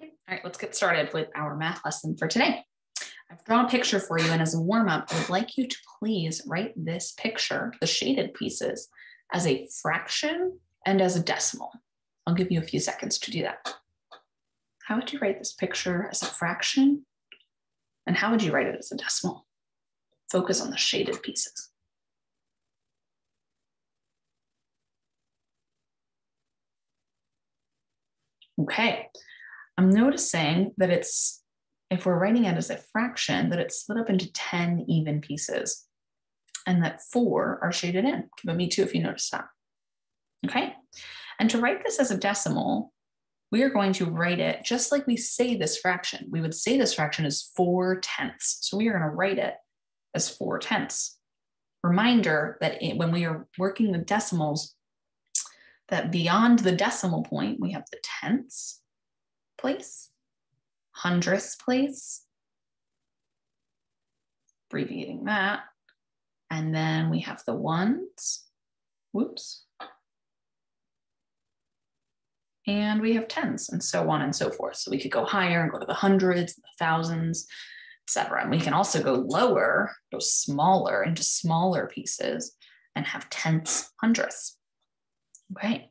All right, let's get started with our math lesson for today. I've drawn a picture for you, and as a warm-up, I would like you to please write this picture, the shaded pieces, as a fraction and as a decimal. I'll give you a few seconds to do that. How would you write this picture as a fraction? And how would you write it as a decimal? Focus on the shaded pieces. Okay, I'm noticing that if we're writing it as a fraction, that it's split up into 10 even pieces and that 4 are shaded in. But me too, if you notice that. Okay, and to write this as a decimal, we are going to write it just like we say this fraction. We would say this fraction is 4/10. So we are going to write it as 4/10. Reminder that when we are working with decimals, that beyond the decimal point, we have the tenths place, hundredths place, abbreviating that. And then we have the ones, whoops. And we have tens and so on and so forth. So we could go higher and go to the hundreds, the thousands, etc. And we can also go lower, go smaller into smaller pieces and have tenths, hundredths. Okay,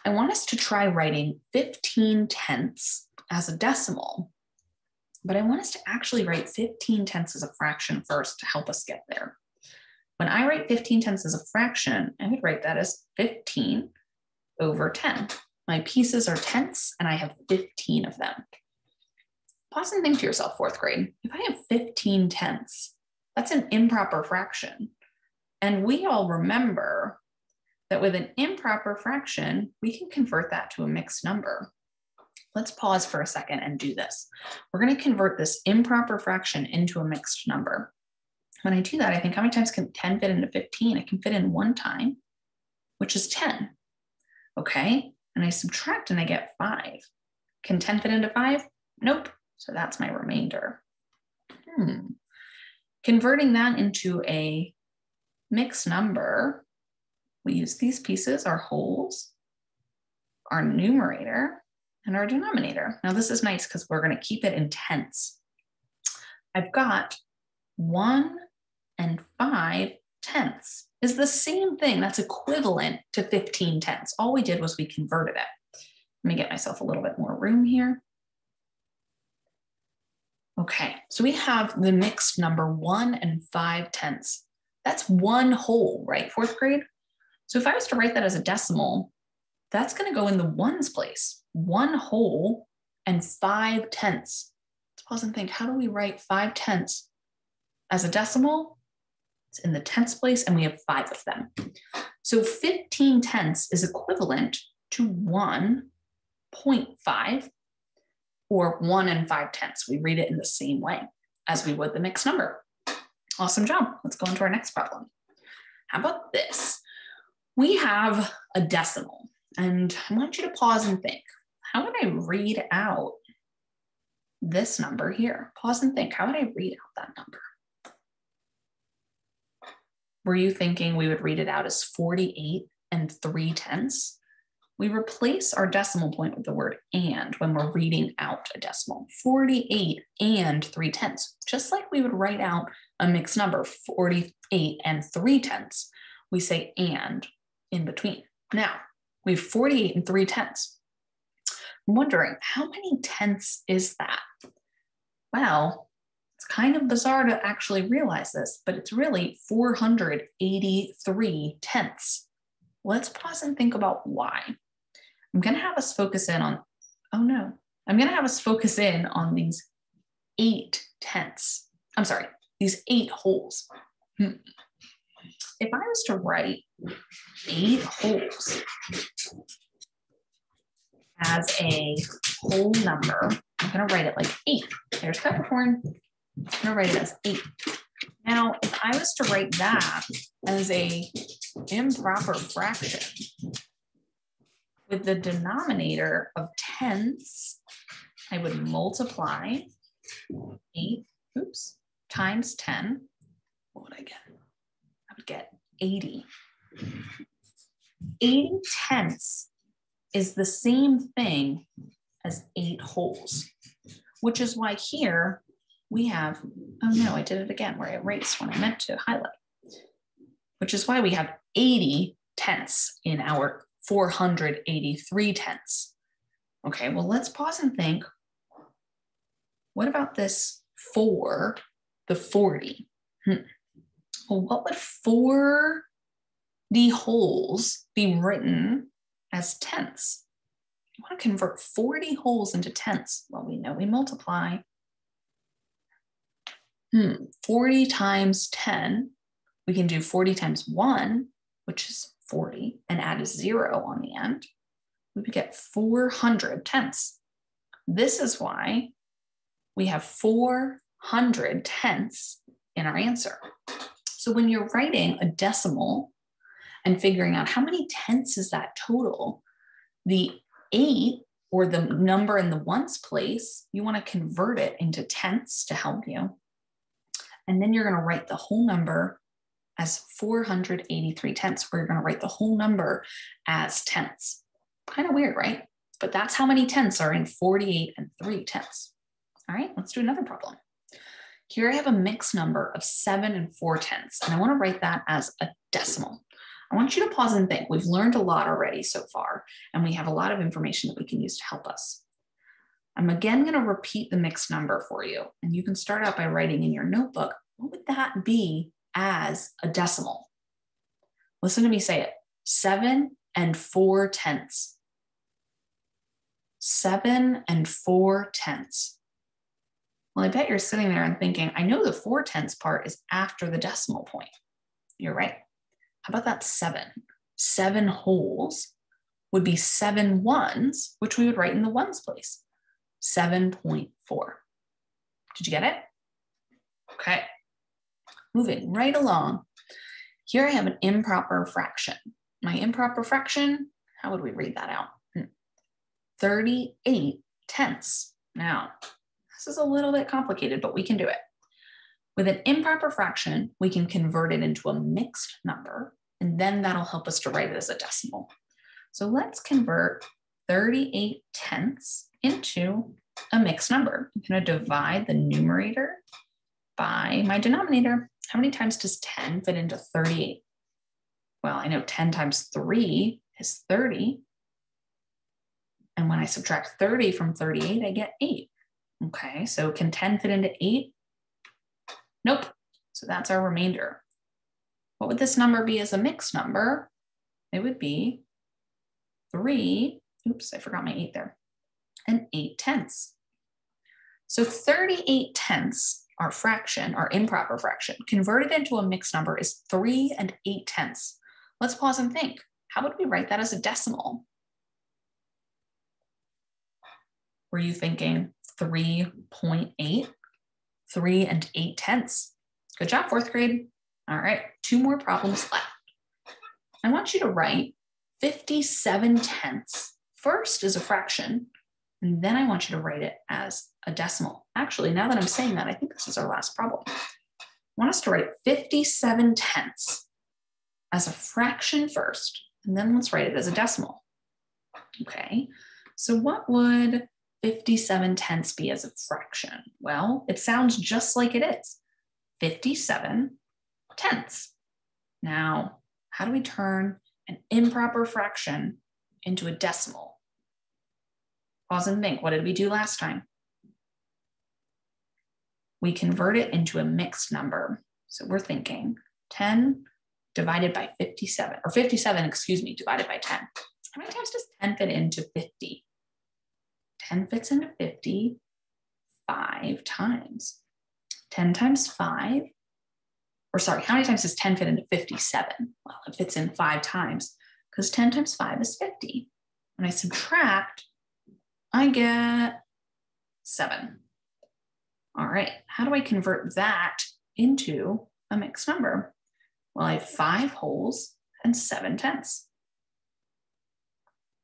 I want us to try writing 15/10 as a decimal, but I want us to actually write 15/10 as a fraction first to help us get there. When I write 15/10 as a fraction, I would write that as 15/10. My pieces are tenths and I have 15 of them. Pause and think to yourself, fourth grade, if I have 15/10, that's an improper fraction. And we all remember that with an improper fraction, we can convert that to a mixed number. Let's pause for a second and do this. We're going to convert this improper fraction into a mixed number. When I do that, I think how many times can 10 fit into 15? It can fit in one time, which is 10. Okay, and I subtract and I get 5. Can 10 fit into 5? Nope. So that's my remainder. Converting that into a mixed number, we use these pieces, our wholes, our numerator, and our denominator. Now this is nice because we're going to keep it in tenths. I've got 1 and 5/10 is the same thing. That's equivalent to 15/10. All we did was we converted it. Let me get myself a little bit more room here. Okay, so we have the mixed number 1 and 5/10. That's one whole, right, fourth grade? So if I was to write that as a decimal, that's going to go in the ones place, 1 whole and 5/10. Let's pause and think, how do we write 5/10 as a decimal? It's in the tenths place and we have 5 of them. So 15/10 is equivalent to 1.5 or 1 and 5/10. We read it in the same way as we would the mixed number. Awesome job. Let's go into our next problem. How about this? We have a decimal, and I want you to pause and think, how would I read out this number here? Pause and think, how would I read out that number? Were you thinking we would read it out as 48 3/10? We replace our decimal point with the word and when we're reading out a decimal. 48 3/10, just like we would write out a mixed number, 48 3/10. We say and in between. Now, we have 48 3/10. I'm wondering, how many tenths is that? Well, it's kind of bizarre to actually realize this, but it's really 483/10. Let's pause and think about why. I'm going to have us focus in on, I'm going to have us focus in on these 8/10. I'm sorry, these 8 wholes. If I was to write 8 wholes as a whole number, I'm going to write it like 8. There's peppercorn. I'm going to write it as 8. Now, if I was to write that as a improper fraction with the denominator of tenths, I would multiply 8 times 10. What would I get? I would get 80. 80/10 is the same thing as 8 wholes, which is why here we have, oh no, I did it again where I erased when I meant to highlight, which is why we have 80 tenths in our 483 tenths. Okay, well, let's pause and think. What about this for the 40? Well, what would 40 wholes be written as tenths? You want to convert 40 wholes into tenths. Well, we know we multiply. 40 times 10. We can do 40 times 1, which is 40, and add a 0 on the end. We would get 400 tenths. This is why we have 400 tenths in our answer. So when you're writing a decimal and figuring out how many tenths is that total, the 8 or the number in the ones place, you want to convert it into tenths to help you. And then you're going to write the whole number as 483 tenths, where you're going to write the whole number as tenths. Kind of weird, right? But that's how many tenths are in 48 and 3 tenths. All right, let's do another problem. Here I have a mixed number of 7 and 4 tenths, and I want to write that as a decimal. I want you to pause and think. We've learned a lot already so far, and we have a lot of information that we can use to help us. I'm again going to repeat the mixed number for you, and you can start out by writing in your notebook, what would that be as a decimal? Listen to me say it. 7 and 4 tenths. 7 and 4 tenths. Well, I bet you're sitting there and thinking, I know the 4 tenths part is after the decimal point. You're right. How about that 7? 7 wholes would be 7 ones, which we would write in the ones place. 7.4. Did you get it? Okay. Moving right along. Here I have an improper fraction. My improper fraction, how would we read that out? 38 tenths. Now, this is a little bit complicated, but we can do it. With an improper fraction, we can convert it into a mixed number, and then that'll help us to write it as a decimal. So let's convert 38 tenths into a mixed number. I'm going to divide the numerator by my denominator. How many times does 10 fit into 38? Well, I know 10 times 3 is 30. And when I subtract 30 from 38, I get 8. Okay, so can 10 fit into 8? Nope. So that's our remainder. What would this number be as a mixed number? It would be 3, oops, I forgot my 8 there, and 8 tenths. So 38 tenths, our fraction, our improper fraction, converted into a mixed number is 3 and 8 tenths. Let's pause and think. How would we write that as a decimal? Were you thinking 3.8? 3 and 8 tenths. Good job, 4th grade. All right, 2 more problems left. I want you to write 57 tenths first as a fraction, and then I want you to write it as a decimal. Actually, now that I'm saying that, I think this is our last problem. I want us to write 57 tenths as a fraction first, and then let's write it as a decimal. Okay, so what would 57 tenths be as a fraction? Well, it sounds just like it is. 57 tenths. Now, how do we turn an improper fraction into a decimal? Pause and think. What did we do last time? We convert it into a mixed number. So we're thinking 10 divided by 57, or 57, excuse me, divided by 10. How many times does 10 fit into 50? 10 fits into 50 5 times. 10 times 5, or sorry, how many times does 10 fit into 57? Well, it fits in 5 times because 10 times 5 is 50. When I subtract, I get 7. All right, how do I convert that into a mixed number? Well, I have 5 wholes and 7 tenths.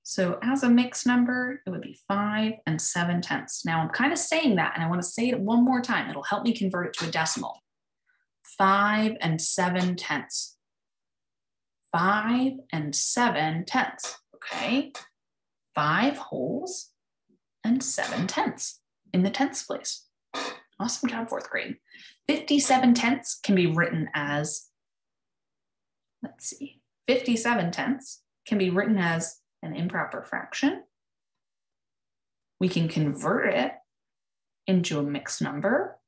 So as a mixed number, it would be 5 and 7 tenths. Now I'm kind of saying that, and I want to say it one more time. It'll help me convert it to a decimal. 5 and 7 tenths. 5 and 7 tenths, okay? 5 wholes and 7/10 in the tenths place. Awesome job, fourth grade. 57/10 can be written as, let's see, 57/10 can be written as an improper fraction. We can convert it into a mixed number,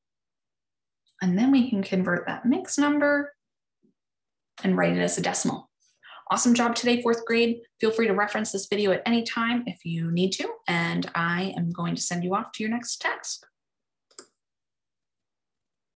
and then we can convert that mixed number and write it as a decimal. Awesome job today, fourth grade. Feel free to reference this video at any time if you need to, and I am going to send you off to your next task.